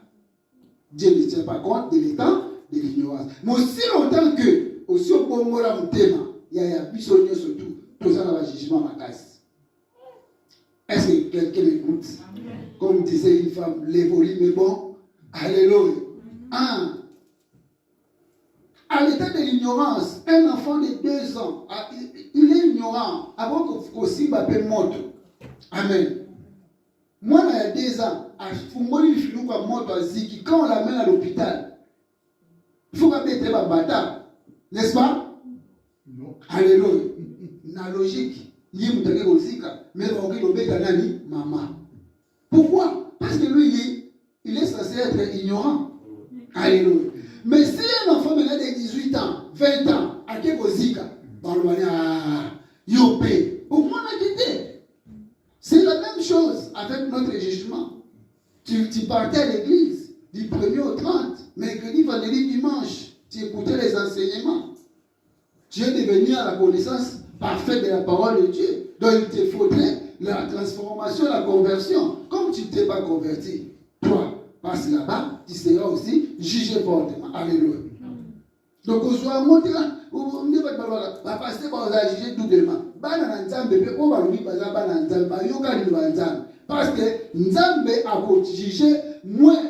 Dieu ne tient pas compte de l'état de l'ignorance. Mais aussi longtemps que, aussi au bon moment, il y a bisogno surtout, tout ça dans le jugement ma casse. Est-ce que quelqu'un m'écoute? Comme disait une femme, l'évolue, mais bon, alléluia. À l'état de l'ignorance, un enfant de 2 ans, il est ignorant avant qu'aussi bapé moto. Amen. Moi, il y a 2 ans, quand on l'amène à l'hôpital, il faut qu'il y ait un bâtard. N'est-ce pas? Non. Alléluia. La logique, mais maman. Pourquoi? Parce que lui, il est censé être ignorant. Alléluia. Mais si un enfant maintenant de 18 ans, 20 ans, à Kebozika, au moins on a quitté. C'est la même chose avec notre jugement. Tu partais à l'église du 1er au 30, mercredi, vendredi, dimanche, tu écoutais les enseignements. Tu es devenu à la connaissance parfaite de la parole de Dieu. Donc il te faudrait la transformation, la conversion. Comme tu ne t'es pas converti, toi, passe là-bas, tu seras aussi jugé fortement. Alléluia. Donc, on soit monté là, on ne va pas passer par la juger doublement. Parce que Nzambe a jugé moins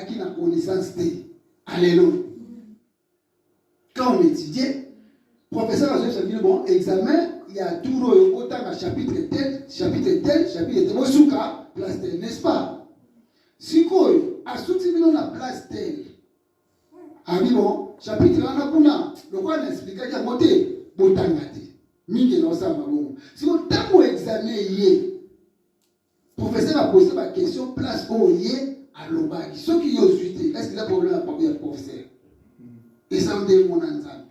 qui n'a connaissance de. Alléluia. Quand on étudiait, professeur a dit bon, examen, il y a tout le chapitre tel, chapitre tel, place tel, n'est-ce pas? Si quoi, à soutenir la place telle. Ah oui, bon, chapitre 1, le roi n'explique qu'il y a monté, botangate. Mingi dans ça, bon. Si on t'a pour examiner, professeur a posé ma question, place où il est à l'obagi. Ceux qui ont suité, est-ce qu'il a problème avec le professeur? Et ça me dit mon ensemble.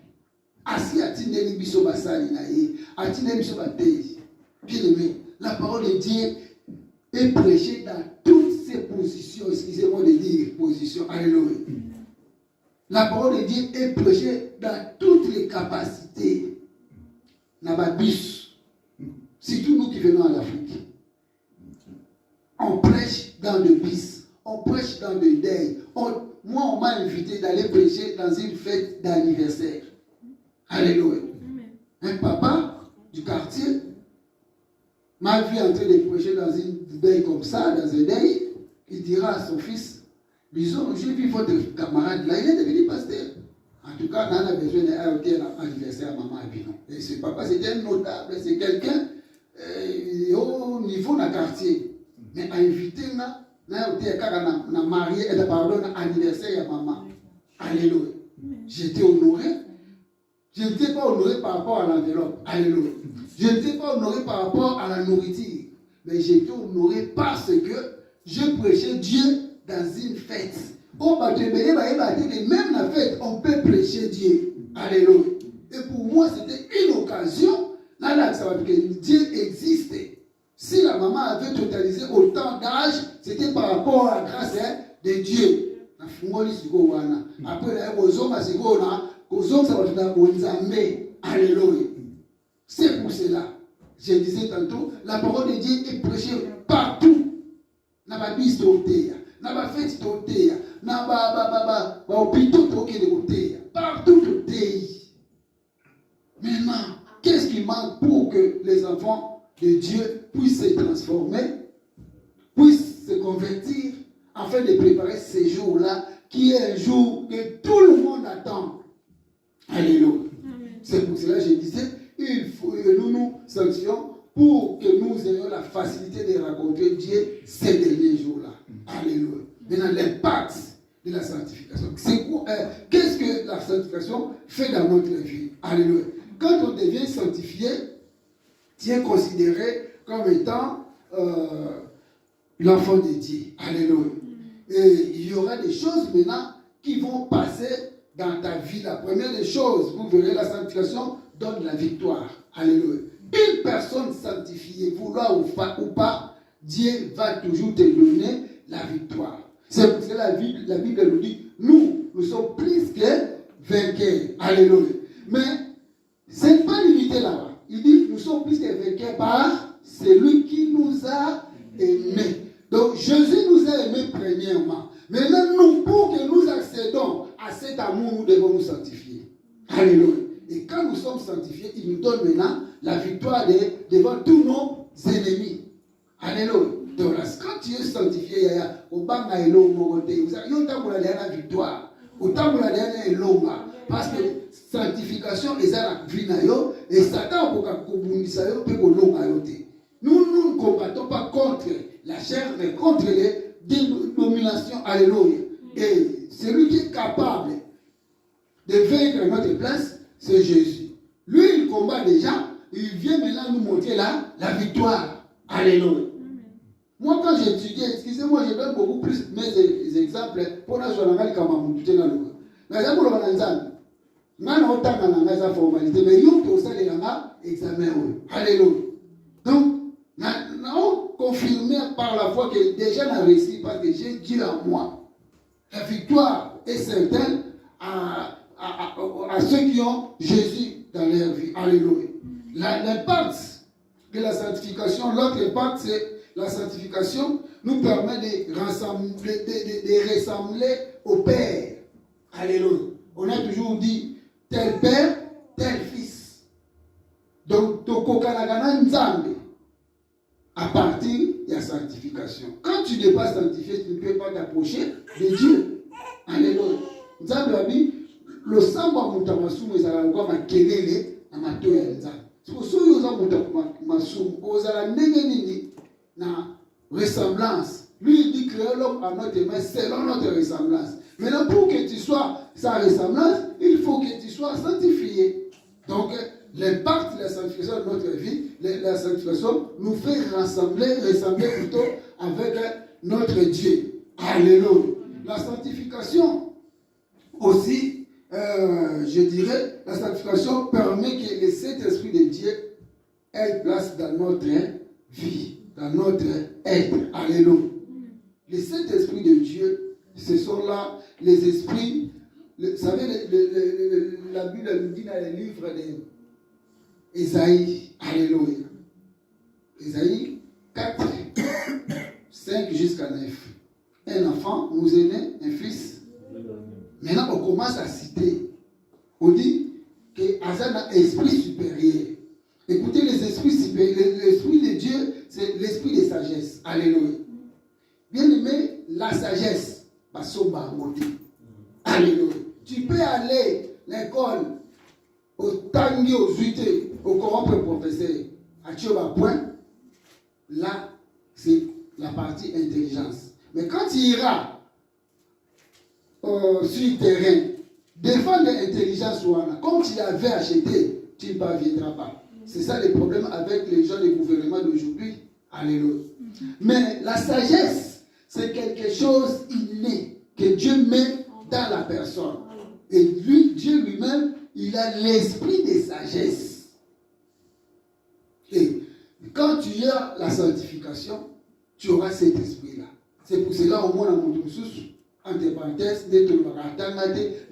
Assis à Tineli Bisso Bassali Naïe, à Tineli Bisso Batei. Bien aimé, la parole de Dieu est prêchée dans toutes ses positions. Excusez-moi de dire position. Alléluia. La parole de Dieu est prêchée dans toutes les capacités. Nababus. Surtout nous qui venons en Afrique. On prêche dans le bis. On prêche dans le deuil. Moi, on m'a invité d'aller prêcher dans une fête d'anniversaire. Alléluia. Un papa du quartier m'a vu en train de prêcher dans une deuil comme ça, dans un deuil. Il dira à son fils, disons, j'ai vu votre camarade là, il est devenu pasteur. En tout cas, on a besoin d'un anniversaire à maman Abinon. Et ce papa, c'était un notable, c'est quelqu'un au niveau d'un quartier. Mais à inviter, on a marié, pardon, anniversaire à maman. Alléluia. J'étais honoré. Je n'étais pas honoré par rapport à l'enveloppe. Alléluia. Je n'étais pas honoré par rapport à la nourriture. Mais j'étais honoré parce que je prêchais Dieu dans une fête. Même la fête, on peut prêcher Dieu. Alléluia. Et pour moi, c'était une occasion. Là, ça va dire que Dieu existait. Si la maman avait totalisé autant d'âge, c'était par rapport à la grâce de Dieu. Après, alléluia. C'est pour cela. Je disais tantôt, la parole de Dieu est prêchée partout. Na ba bis toteya, na ba fête toteya, na ba hôpitaux toteya, partout toteya. Maintenant, qu'est-ce qui manque pour que les enfants de Dieu puissent se transformer, puissent se convertir, afin de préparer ce jour-là, qui est un jour que tout le monde attend. Alléluia. C'est pour cela que je disais, il faut que nous sanctions pour que nous ayons la facilité de rencontrer Dieu ces derniers jours-là. Alléluia. Maintenant, l'impact de la sanctification. C'est quoi? Qu'est-ce que la sanctification fait dans notre vie? Alléluia. Quand on devient sanctifié, tu es considéré comme étant l'enfant de Dieu. Alléluia. Et il y aura des choses maintenant qui vont passer dans ta vie. La première des choses, vous verrez, la sanctification donne la victoire. Alléluia. une personne sanctifiée, vouloir ou pas, Dieu va toujours te donner la victoire. C'est pour cela que la Bible nous dit, nous sommes plus que vainqueurs. Alléluia. Mais ce n'est pas limité là-bas. Il dit, nous sommes plus que vainqueurs par celui qui nous a aimés. Donc Jésus nous a aimés premièrement. Maintenant, nous, pour que nous accédons à cet amour, nous devons nous sanctifier. Alléluia. Et quand nous sommes sanctifiés, il nous donne maintenant la victoire devant tous nos ennemis. Alléluia. Donc là, quand tu es sanctifié, la victoire. Parce que sanctification est la vie et Satan nous ne combattons pas contre la chair, mais contre les dominations. Alléluia. Et celui qui est capable de vaincre notre place, c'est Jésus. Lui, il combat déjà, il vient maintenant nous montrer la victoire. Alléluia. Moi, quand j'étudiais, excusez-moi, je donne beaucoup plus mes exemples pour nous jouer dans le Kamamouté dans le monde. Mais j'ai pour le Mananzan. Maintenant, on a une formalité, mais il y a un examen. Alléluia. Donc, nous avons confirmé par la foi que déjà on a réussi parce que j'ai Dieu en moi. La victoire est certaine à ceux qui ont Jésus dans leur vie. Alléluia. L'impact de la sanctification, l'autre impact, c'est la sanctification nous permet de ressembler au Père. Alléluia. On a toujours dit tel Père, tel Fils. Donc, Tokokanagana Nzambe. À partir de la sanctification. Quand tu n'es pas sanctifié, tu ne peux pas t'approcher de Dieu. Alléluia. Nzambe a dit, le samba mutamasumu ezala ngwa makelele na mato ya Nzambe. C'est pour ça que nous avons mutamasumu ozala ndenge nini na ressemblance. Lui il dit créer l'homme à notre image selon notre ressemblance. Maintenant pour que tu sois sa ressemblance, il faut que tu sois sanctifié. Donc l'impact de la sanctification de notre vie, la sanctification nous fait ressembler plutôt avec notre Dieu. Alléluia. La sanctification aussi, je dirais, la sanctification permet que le Saint-Esprit de Dieu ait place dans notre vie, dans notre être. Alléluia. Le Saint-Esprit de Dieu, ce sont là les esprits. Vous savez, la Bible nous dit dans les livres d'Ésaïe. Alléluia. Ésaïe 4, 5 jusqu'à 9. Un enfant nous est né, un fils. Maintenant, on commence à citer. On dit que Hazan a un esprit supérieur. Écoutez, les esprits supérieurs, l'esprit de Dieu, c'est l'esprit de sagesse. Alléluia. Bien aimé, la sagesse, alléluia. Tu peux aller à l'école, au Tangi, aux UT, au corrompre professeur, à Tchoba Point. Là, c'est la partie intelligence. Mais quand tu iras sur le terrain, défendre l'intelligence, comme tu l'avais acheté, tu ne parviendras pas. C'est ça le problème avec les gens du gouvernement d'aujourd'hui. Alléluia. Mais la sagesse, c'est quelque chose inné que Dieu met dans la personne. Et lui, Dieu lui-même, il a l'esprit de sagesse. Et quand tu as la sanctification, tu auras cet esprit-là. C'est pour cela au moins dans mon sous entre parenthèses, d'être le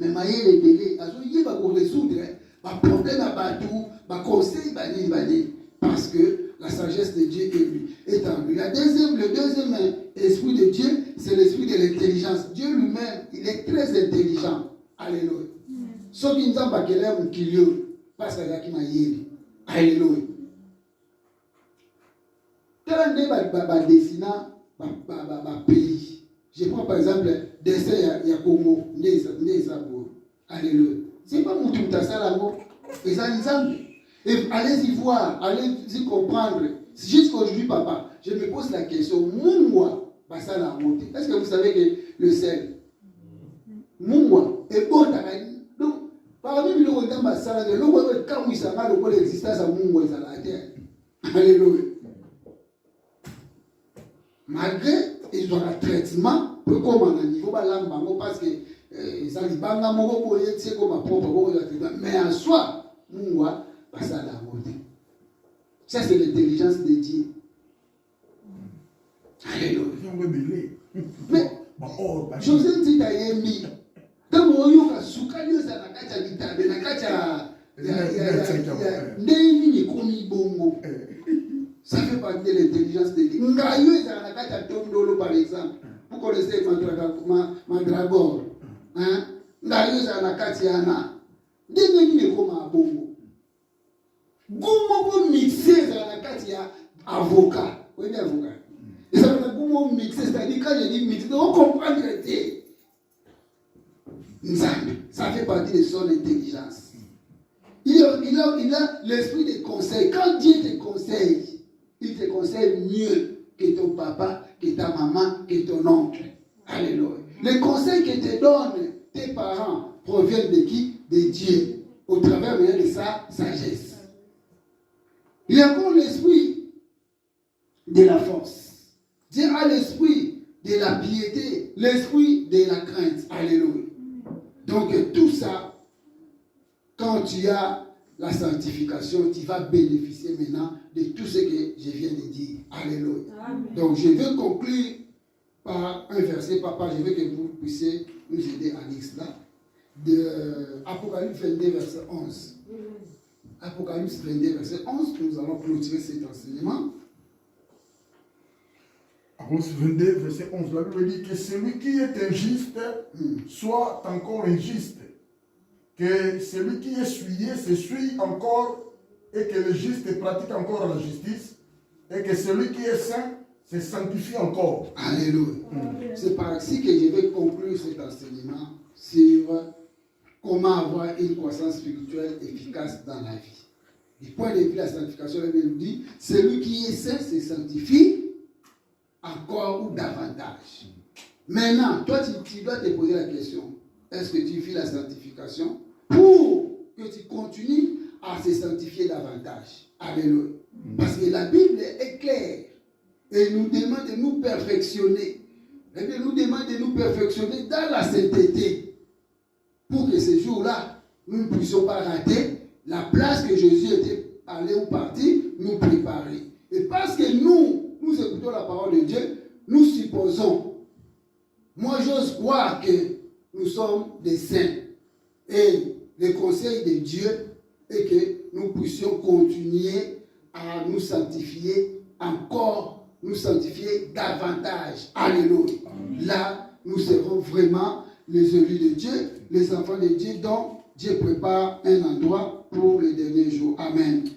mais maïe les délais, il va résoudre un problème à Batou, un conseil parce que la sagesse de Dieu est en lui. Le deuxième esprit de Dieu, c'est l'esprit de l'intelligence. Dieu lui-même, il est très intelligent. Alléluia. Sauf qu'il nous a pas qu'il est un kilio, parce qu'il y a qui m'a yéli. Alléluia. Quand on va dessiner un pays, je prends par exemple le dessin il y a Congo, alléluia. C'est pas mon tout à ça là, et ça et allez-y voir, allez-y comprendre. Jusqu'aujourd'hui, papa, je me pose la question, Moumwa, ça la monté. Est-ce que vous savez que le sel, Moumwa, est bon à donc, parmi les gens qui ont ça, le logo quand il s'en va, le l'existence à Moumwa, ils ont la terre. Alléluia. Malgré, ils ont un traitement, peu comme on a niveau parce que ça dit banga moko boye tse ko ma propre mais en soi Moumwa, ça la monté. Ça, c'est l'intelligence de Dieu. Alléluia. Mais, Joseph dit à Yemi, dans mon yoga, Soukanyo, ça n'a qu'à t'habiter, n'a qu'à ça fait partie de l'intelligence de Dieu. Ngayo, ça n'a qu'à t'habiter, par exemple. Vous connaissez Mandragore. Ngayo, ça n'a qu'à t'habiter. Dès comme un bongo. Goumou mixé, ça n'a qu'à t'habiter avocat. Oui, avocat. Et ça veut dire mixé, c'est-à-dire quand je dis mixé, on comprend que c'est. Ça fait partie de son intelligence. Il a l'esprit de conseil. Quand Dieu te conseille, il te conseille mieux que ton papa, que ta maman, que ton oncle. Alléluia. Les conseils que te donnent tes parents proviennent de qui? De Dieu, au travers de sa sagesse. Il y a encore l'esprit de la force. Dieu a l'esprit de la piété, l'esprit de la crainte. Alléluia. Donc tout ça, quand tu as la sanctification, tu vas bénéficier maintenant de tout ce que je viens de dire. Alléluia. Amen. Donc je veux conclure par un verset, papa, je veux que vous puissiez nous aider à lire cela. De Apocalypse 22, verset 11. Apocalypse 22, verset 11, nous allons clôturer cet enseignement. Apocalypse 22, verset 11, la Bible dit que celui qui est injuste soit encore injuste. Que celui qui est souillé se souille encore et que le juste pratique encore la justice. Et que celui qui est saint se sanctifie encore. Alléluia. C'est par ici que je vais conclure cet enseignement sur comment avoir une croissance spirituelle efficace dans la vie. Du point de vue de la sanctification, la Bible dit, celui qui est saint se sanctifie encore ou davantage. Maintenant, toi, tu dois te poser la question, est-ce que tu vis la sanctification pour que tu continues à se sanctifier davantage? Alléluia. Parce que la Bible est claire et nous demande de nous perfectionner. La Bible nous demande de nous perfectionner dans la sainteté pour que ce jour-là, nous ne puissions pas rater la place que Jésus était allé ou parti nous préparer. Et parce que nous écoutons la parole de Dieu, nous supposons, moi j'ose croire que nous sommes des saints. Et le conseil de Dieu est que nous puissions continuer à nous sanctifier encore, nous sanctifier davantage. Alléluia. Là, nous serons vraiment les élus de Dieu, les enfants de Dieu, dont Dieu prépare un endroit pour les derniers jours. Amen.